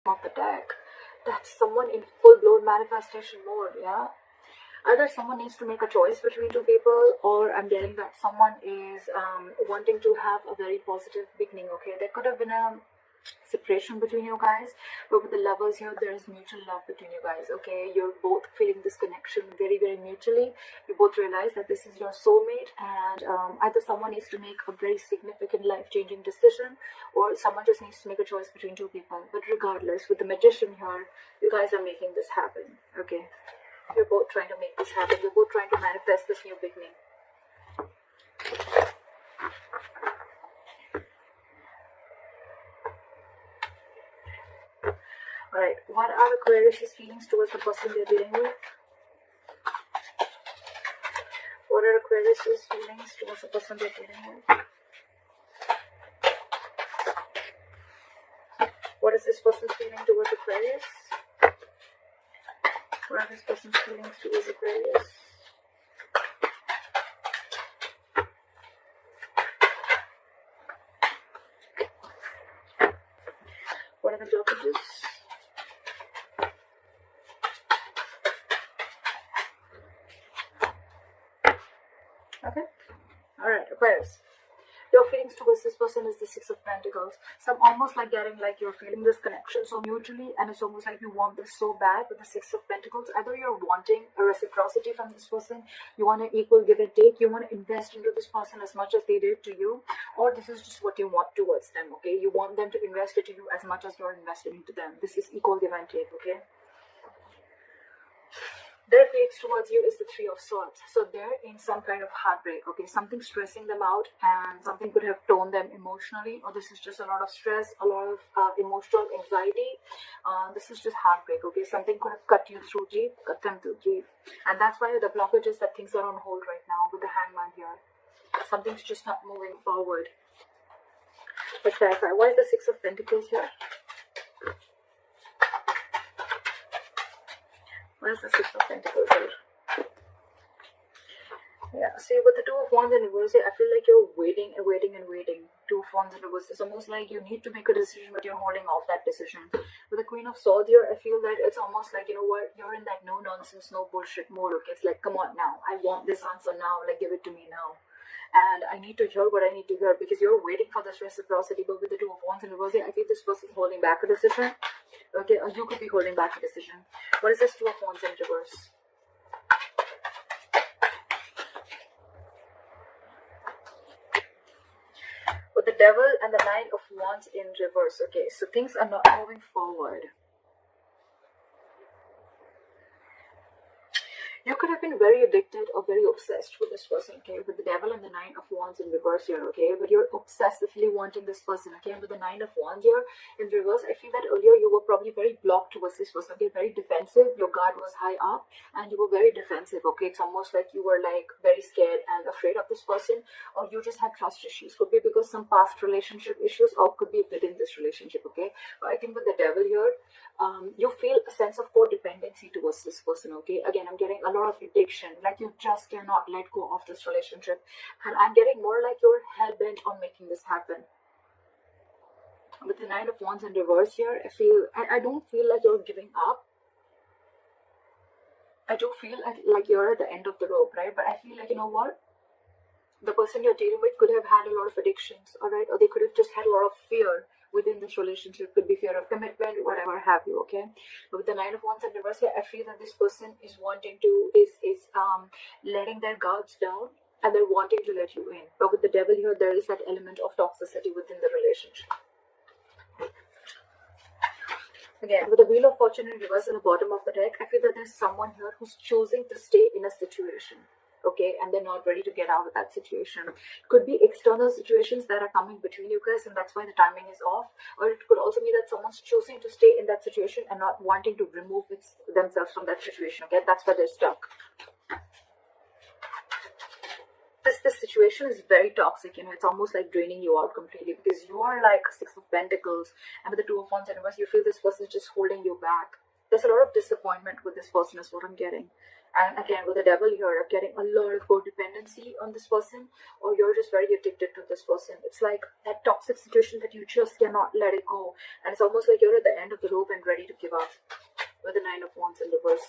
of the deck. That's someone in full-blown manifestation mode, yeah? Either someone needs to make a choice between two people, or I'm getting that someone is wanting to have a very positive beginning, okay? There could have been a separation between you guys, but with the lovers here, there is mutual love between you guys, okay? You're both feeling this connection very, very mutually. You both realize that this is your soulmate, and either someone needs to make a very significant life-changing decision, or someone just needs to make a choice between two people. But regardless, with the Magician here, you guys are making this happen, okay? You're both trying to make this happen. You're both trying to manifest this new beginning. Alright, what are Aquarius' feelings towards the person they're dealing with? What are Aquarius' feelings towards the person they're dealing with? What is this person's feeling towards Aquarius? What are this person's feelings towards Aquarius? What are the blockages? Okay. Alright, Aquarius. Your feelings towards this person is the Six of Pentacles. So I'm almost like getting like you're feeling this connection so mutually, and it's almost like you want this so bad with the Six of Pentacles. Either you're wanting a reciprocity from this person, you want an equal give and take, you want to invest into this person as much as they did to you, or this is just what you want towards them, okay? You want them to invest into you as much as you're investing into them. This is equal give and take, okay? Their feelings towards you is the Three of Swords. So they're in some kind of heartbreak, okay? Something stressing them out, and something could have torn them emotionally, or this is just a lot of stress, a lot of emotional anxiety. This is just heartbreak, okay? Something could have cut you through deep, cut them through deep. And that's why the blockage is that things are on hold right now with the Hangman here. Something's just not moving forward. But clarify, why is the Six of Pentacles here? Where's the Six of Pentacles here? Yeah, see, with the Two of Wands in reverse, I feel like you're waiting and waiting and waiting. Two of Wands in reverse. It's almost like you need to make a decision, but you're holding off that decision. With the Queen of Swords here, I feel that it's almost like, you know what, you're in that no nonsense, no bullshit mode, okay? It's like, come on now, I want this answer now, like, give it to me now. And I need to hear what I need to hear, because you're waiting for this reciprocity. But with the Two of Wands in reverse, I feel this person is holding back a decision. Okay, or you could be holding back a decision. What is this Two of Wands in reverse? With the Devil and the Nine of Wands in reverse. Okay, so things are not moving forward. You could have been very addicted or very obsessed with this person, okay? With the Devil and the Nine of Wands in reverse here, okay? But you're obsessively wanting this person, okay? And with the Nine of Wands here in reverse, I feel that earlier you were probably very blocked towards this person, okay? Very defensive. Your guard was high up and you were very defensive, okay? It's almost like you were like very scared and afraid of this person, or you just had trust issues. Could be because some past relationship issues, or could be within this relationship, okay? But I think with the Devil here, you feel a sense of codependency towards this person, okay? Again, I'm getting a lot of addiction, like you just cannot let go of this relationship, and I'm getting more like you're hell-bent on making this happen. With the Nine of Wands in reverse here, I don't feel like you're giving up. I do feel like you're at the end of the rope, right? But I feel like, you know what, the person you're dealing with could have had a lot of addictions, all right? Or they could have just had a lot of fear within this relationship. Could be fear of commitment, whatever have you, okay? But with the Nine of Wands in reverse here, I feel that this person is wanting to, is letting their guards down, and they're wanting to let you in. But with the Devil here, there is that element of toxicity within the relationship. Again, with the Wheel of Fortune in reverse at the bottom of the deck, I feel that there's someone here who's choosing to stay in a situation, okay, and they're not ready to get out of that situation. Could be external situations that are coming between you guys, and that's why the timing is off. Or it could also be that someone's choosing to stay in that situation and not wanting to remove themselves from that situation, okay? That's why they're stuck. This situation is very toxic, you know. It's almost like draining you out completely, because you are like Six of Pentacles, and with the Two of Wands in reverse, you feel this person is just holding you back. There's a lot of disappointment with this person is what I'm getting. And again, with the devil here, I'm getting a lot of codependency on this person, or you're just very addicted to this person. It's like that toxic situation that you just cannot let it go. And it's almost like you're at the end of the rope and ready to give up with the Nine of Wands in reverse.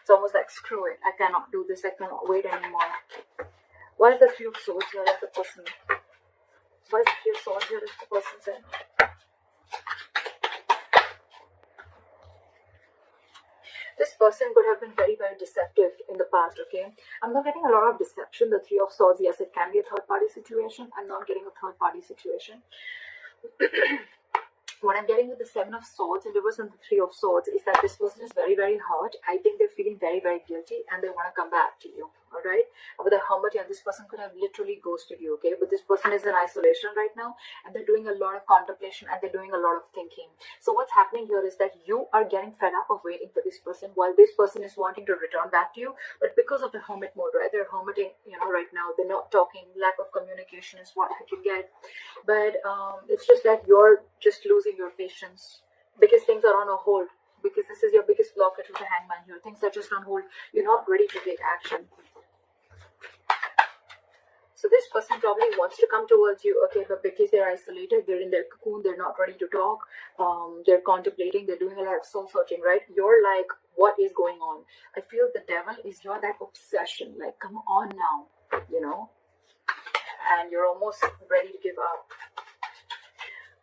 It's almost like, screw it, I cannot do this, I cannot wait anymore. Why is the Three of Swords here as the person? Why is the Three of Swords here as the person saying? This person could have been very, very deceptive in the past, okay? I'm not getting a lot of deception. The Three of Swords, yes, it can be a third-party situation. I'm not getting a third-party situation. What I'm getting with the Seven of Swords in reverse and the Three of Swords is that this person is very, very hurt. I think they're feeling very, very guilty and they want to come back to you, alright? With the Hermit, yeah, this person could have literally ghosted you, okay? But this person is in isolation right now and they're doing a lot of contemplation and they're doing a lot of thinking. So what's happening here is that you are getting fed up of waiting for this person while this person is wanting to return back to you. But because of the Hermit mode, right? They're hermiting, you know, right now. They're not talking. Lack of communication is what I can get. But it's just that you're just losing your patience because things are on a hold, because this is your biggest blockage with the Hangman here. Things are just on hold. You're not ready to take action. So this person probably wants to come towards you, okay, but because they're isolated, they're in their cocoon, they're not ready to talk, they're contemplating, they're doing a lot of soul searching, right? You're like, what is going on? I feel the devil is you're that obsession, like, come on now, you know, and you're almost ready to give up.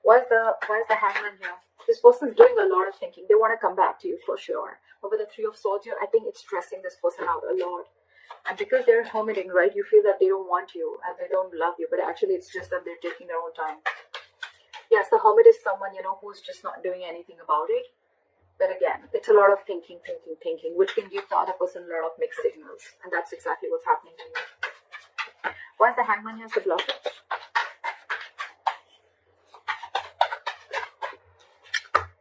Why is the Hangman here? This person's doing a lot of thinking. They want to come back to you for sure. But with the Three of Swords here, I think it's stressing this person out a lot. And because they're hermiting, right, you feel that they don't want you and they don't love you. But actually, it's just that they're taking their own time. Yes, the Hermit is someone, you know, who's just not doing anything about it. But again, it's a lot of thinking, which can give the other person a lot of mixed signals. And that's exactly what's happening to you. Why is the Hangman here as the blockage?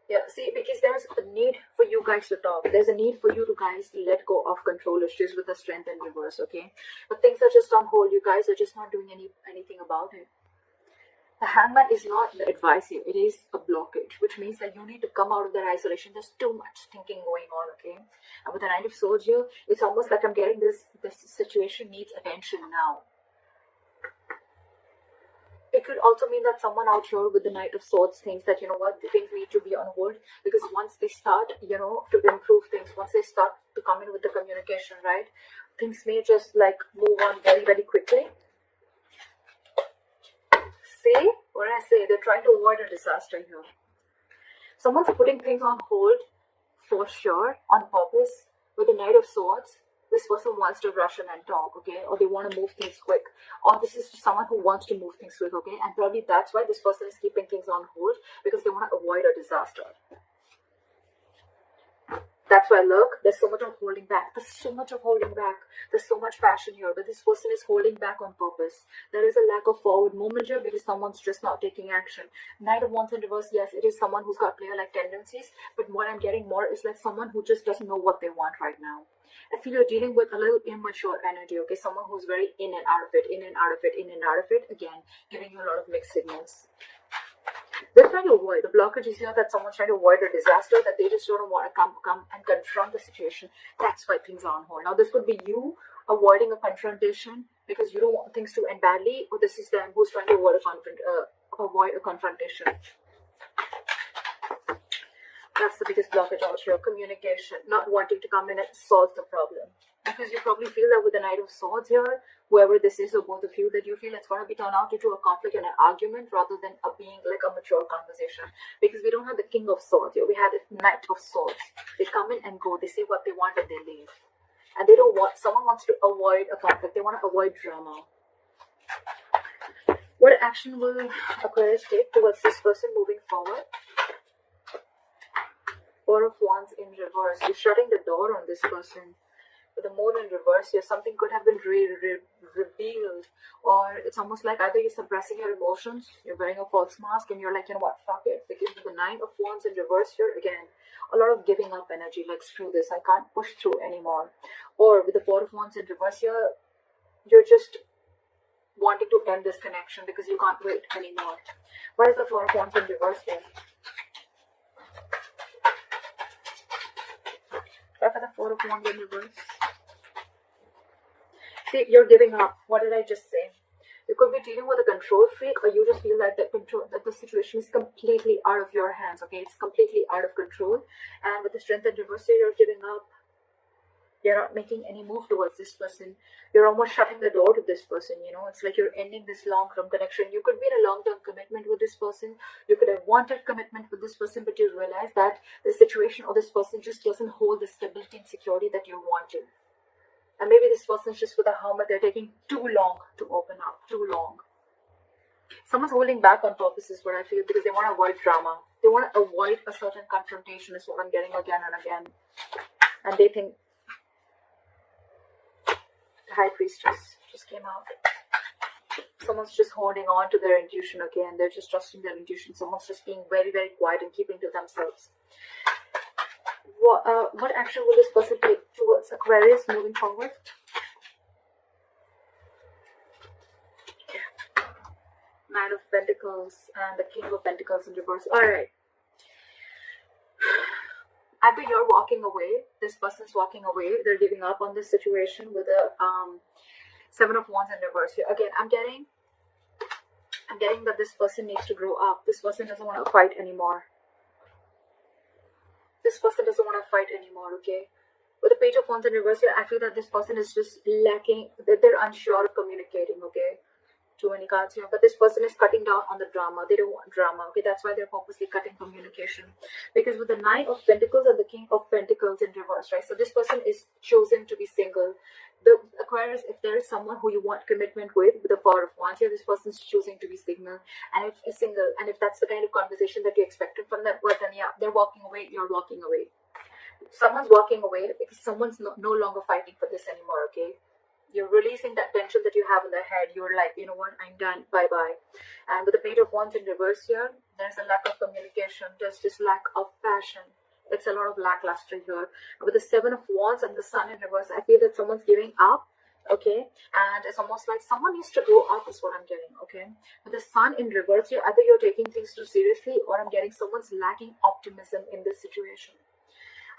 Yeah, see, because there's a need for you guys to talk. There's a need for you to guys let go of control issues with the Strength in reverse, okay? But things are just on hold. You guys are just not doing anything about it. The Hangman is not the advice here. It is a blockage, which means that you need to come out of that isolation. There's too much thinking going on, okay? And with the Knight of Swords here, it's almost like I'm getting this situation needs attention now. It could also mean that someone out here with the Knight of Swords thinks that, you know what, things need to be on hold, because once they start, you know, to improve things, once they start to come in with the communication, right, things may just like move on very, very quickly. See what I say? They're trying to avoid a disaster here. Someone's putting things on hold for sure, on purpose. With the Knight of Swords, this person wants to rush in and talk, okay? Or they want to move things quick. Or this is someone who wants to move things quick, okay? And probably that's why this person is keeping things on hold, because they want to avoid a disaster. That's why, look, there's so much of holding back. There's so much of holding back. There's so much passion here, but this person is holding back on purpose. There is a lack of forward movement here because someone's just not taking action. Knight of Wands in reverse, yes, it is someone who's got player-like tendencies, but what I'm getting more is like someone who just doesn't know what they want right now. I feel you're dealing with a little immature energy, okay? Someone who's very in and out of it, in and out of it, in and out of it. Again, giving you a lot of mixed signals. They're trying to avoid, the blockage is here that someone's trying to avoid a disaster, that they just don't want to come and confront the situation. That's why things are on hold. Now, this could be you avoiding a confrontation because you don't want things to end badly, or this is them who's trying to avoid a confrontation. That's the biggest blockage out here. Communication, not wanting to come in and solve the problem. Because you probably feel that with the Knight of Swords here, whoever this is or both of you, that you feel it's going to be turned out into a conflict and an argument rather than being like a mature conversation. Because we don't have the King of Swords here. We have the Knight of Swords. They come in and go. They say what they want and they leave. And they don't want, someone wants to avoid a conflict. They want to avoid drama. What action will Aquarius take towards this person moving forward? Four of Wands in reverse. You're shutting the door on this person. With the Moon in reverse here, something could have been revealed, or it's almost like either you're suppressing your emotions, you're wearing a false mask, and you're like, you know what, fuck it. Because with the Nine of Wands in reverse here, again, a lot of giving up energy, like screw this, I can't push through anymore. Or with the Four of Wands in reverse here, you're just wanting to end this connection because you can't wait anymore. Why is the Four of Wands in reverse here? Why for the Four of Wands in reverse? See, you're giving up. What did I just say? You could be dealing with a control freak, or you just feel that the situation is completely out of your hands, okay? It's completely out of control. And with the strength and reversal, you're giving up. You're not making any move towards this person. You're almost shutting the door to this person, you know. It's like you're ending this long-term connection. You could be in a long-term commitment with this person. You could have wanted commitment with this person, but you realize that the situation or this person just doesn't hold the stability and security that you wanted. And maybe this person's just with a hermit. They're taking too long to open up. Too long. Someone's holding back on purpose is what I feel, because they want to avoid drama. They want to avoid a certain confrontation is what I'm getting again and again. And they think the High Priestess just came out. Someone's just holding on to their intuition again. They're just trusting their intuition. Someone's just being very, very quiet and keeping to themselves. What action will this person take towards Aquarius moving forward? Nine of Pentacles and the King of Pentacles in reverse. Alright. Either you're walking away, this person's walking away, they're giving up on this situation with the Seven of Wands in reverse here. Again, I'm getting that this person needs to grow up. This person doesn't want to fight anymore. This person doesn't want to fight anymore, okay? With the Page of Wands in reverse here, I feel that this person is just lacking, that they're unsure of communicating, okay? Too many cards here, but this person is cutting down on the drama. They don't want drama, okay? That's why they're purposely cutting communication. Because with the Nine of Pentacles and the King of Pentacles in reverse, right? So this person is chosen to be single. The Aquarius, if there is someone who you want commitment with the Four of Wands here, this person's choosing to be single. And if it's single, and if that's the kind of conversation that you expected from them, well, then yeah, they're walking away, you're walking away. Someone's walking away because someone's no longer fighting for this anymore, okay? You're releasing that tension that you have in the head. You're like, you know what, I'm done, bye-bye. And with the Page of Wands in reverse here, there's a lack of communication. There's just lack of passion. It's a lot of lackluster here. With the Seven of Wands and the Sun in reverse, I feel that someone's giving up, okay? And it's almost like someone needs to grow up is what I'm getting, okay? With the Sun in reverse here, either you're taking things too seriously, or I'm getting someone's lacking optimism in this situation.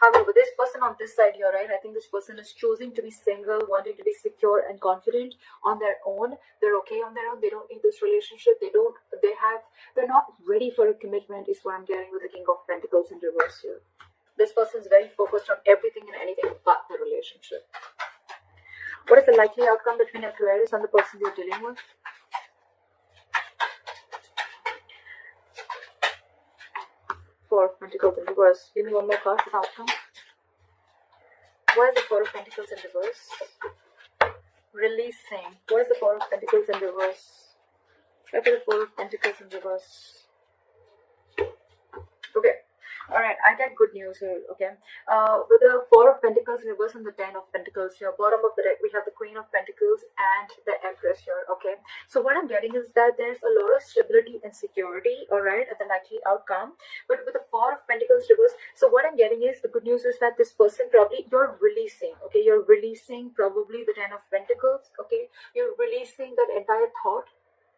However, this person on this side here, right, I think this person is choosing to be single, wanting to be secure and confident on their own. They're okay on their own. They don't need this relationship. They're not ready for a commitment is what I'm getting with the King of Pentacles in reverse here. This person's very focused on everything and anything but the relationship. What is the likely outcome between Aquarius and the person you're dealing with? Four of Pentacles in reverse. Give me one more card for the outcome. What is the Four of Pentacles in reverse? Releasing. What is the Four of Pentacles in reverse? Try for the Four of Pentacles in reverse. Okay. Alright, I get good news here, okay? With the Four of Pentacles in reverse and the Ten of Pentacles here, bottom of the deck, we have the Queen of Pentacles and the Empress here, okay? So what I'm getting is that there's a lot of stability and security, alright, at the likely outcome. But with the Four of Pentacles reverse, so what I'm getting is, the good news is that this person probably, you're releasing, okay? You're releasing probably the Ten of Pentacles, okay? You're releasing that entire thought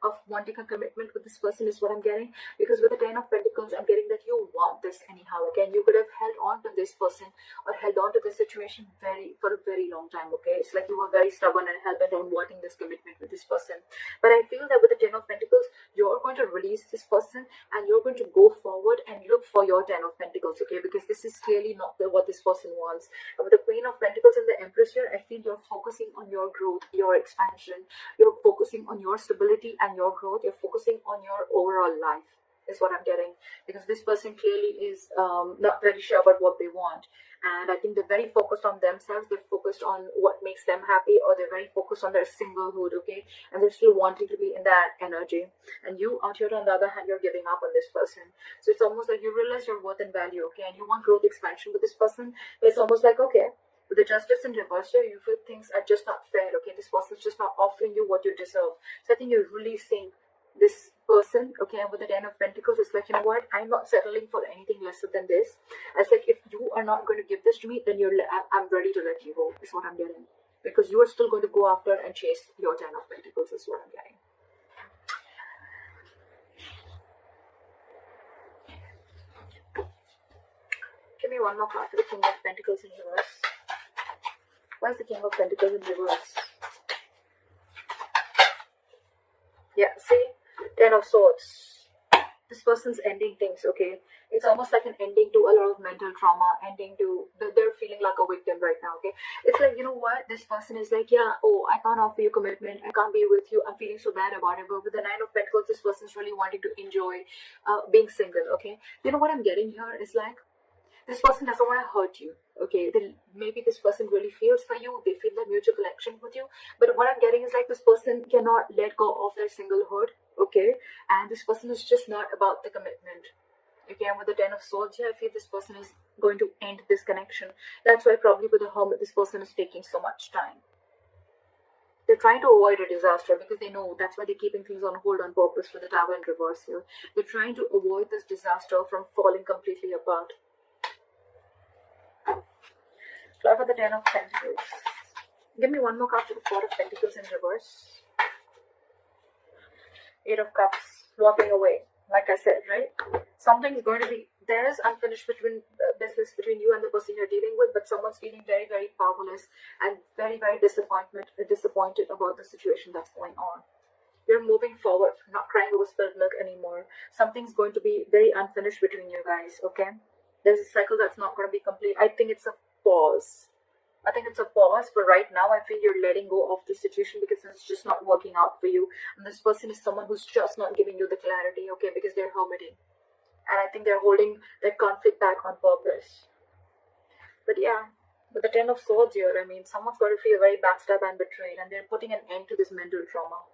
of wanting a commitment with this person is what I'm getting, because with the Ten of Pentacles, I'm getting that you want this anyhow. Again, you could have held on to this person or held on to this situation for a very long time, okay? It's like you were very stubborn and hell-bent on wanting this commitment with this person. But I feel that with the Ten of Pentacles, you're going to release this person and you're going to go forward and look for your Ten of Pentacles, okay? Because this is clearly not what this person wants. And with the Queen of Pentacles and the Empress here, I feel you're focusing on your growth, your expansion. You're focusing on your stability and your growth. You're focusing on your overall life is what I'm getting, because this person clearly is not very sure about what they want, and I think they're very focused on themselves. They're focused on what makes them happy, or they're very focused on their singlehood, okay? And they're still wanting to be in that energy. And you out here on the other hand, you're giving up on this person. So it's almost like you realize your worth and value, okay? And you want growth, expansion with this person. It's almost like, okay, with the Justice in reverse here, you feel things are just not fair, okay? This person's just not offering you what you deserve. So I think you're releasing this person, okay? And with the Ten of Pentacles, it's like, you know what? I'm not settling for anything lesser than this. It's like, if you are not going to give this to me, then I'm ready to let you go, is what I'm getting. Because you are still going to go after and chase your Ten of Pentacles, is what I'm getting. Give me one more card for the King of Pentacles in reverse. Why is the King of Pentacles in reverse? Ten of Swords. This person's ending things, okay? It's almost like an ending to a lot of mental trauma, ending to, they're feeling like a victim right now, okay? It's like, you know what? This person is like, yeah, oh, I can't offer you commitment. I can't be with you. I'm feeling so bad about it. But with the Nine of Pentacles, this person's really wanting to enjoy being single, okay? You know what I'm getting here is like, this person doesn't want to hurt you, okay? Then maybe this person really feels for you. They feel that mutual connection with you. But what I'm getting is like, this person cannot let go of their singlehood, okay? And this person is just not about the commitment. Okay, and with the Ten of Swords here, I feel this person is going to end this connection. That's why probably with the Hermit, this person is taking so much time. They're trying to avoid a disaster because they know that's why they're keeping things on hold on purpose for the Tower in reverse here. They're trying to avoid this disaster from falling completely apart. Fly for the Ten of Pentacles. Give me one more card for the Four of Pentacles in reverse. Eight of Cups. Walking away. Like I said, right? Something's going to be, there is unfinished business between you and the person you're dealing with, but someone's feeling very, very powerless and very, very disappointed about the situation that's going on. You're moving forward, not crying over spilled milk anymore. Something's going to be very unfinished between you guys, okay? There's a cycle that's not going to be complete. I think it's a pause. But right now I feel you're letting go of the situation because it's just not working out for you. And this person is someone who's just not giving you the clarity, okay, because they're hermiting. And I think they're holding that conflict back on purpose. But yeah, with the Ten of Swords here, I mean, someone's got to feel very backstabbed and betrayed, and they're putting an end to this mental trauma.